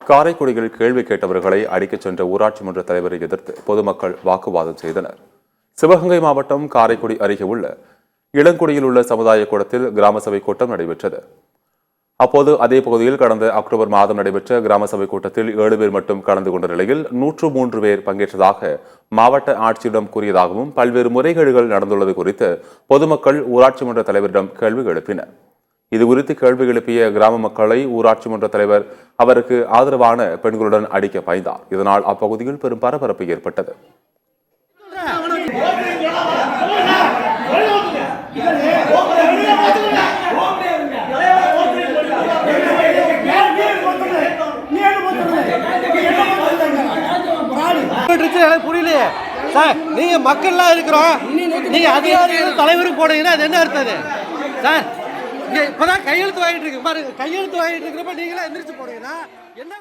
காரைக்குடியில் கேள்வி கேட்டவர்களை அடிக்கச் சென்ற ஊராட்சி மன்ற தலைவரை எதிர்த்து பொதுமக்கள் வாக்குவாதம் செய்தனர். சிவகங்கை மாவட்டம் காரைக்குடி அருகே உள்ள இளங்குடியில் உள்ள சமுதாய கூடத்தில் கிராம சபை கூட்டம் நடைபெற்றது. அப்போது அதே பகுதியில் கடந்த அக்டோபர் மாதம் நடைபெற்ற கிராம சபை கூட்டத்தில் 7 பேர் மட்டும் கலந்து கொண்ட நிலையில் 103 பேர் பங்கேற்றதாக மாவட்ட ஆட்சியிடம் கூறியதாகவும் பல்வேறு முறைகேடுகள் நடந்துள்ளது குறித்து பொதுமக்கள் ஊராட்சி மன்ற தலைவரிடம் கேள்வி எழுப்பினர். இதுகுறித்து கேள்வி எழுப்பிய கிராம மக்களை ஊராட்சி மன்ற தலைவர் அவருக்கு ஆதரவான பெண்களுடன் அடிக்க பாய்ந்தார். இதனால் அப்பகுதியில் பெரும் பரபரப்பு ஏற்பட்டது. புரியலையே சார், நீங்க மக்கள்லாம் இருக்கிறோம், நீங்க அதிகாரிகள் தலைவரும் போனீங்கன்னா அது என்ன அர்த்தம் சார்? இப்பதான் கையெழுத்து வாங்கிட்டு இருக்கு பாருங்க, கையெழுத்து வாங்கிட்டு இருக்கிறப்ப நீங்களா எந்திரிச்சு போனீங்கன்னா என்ன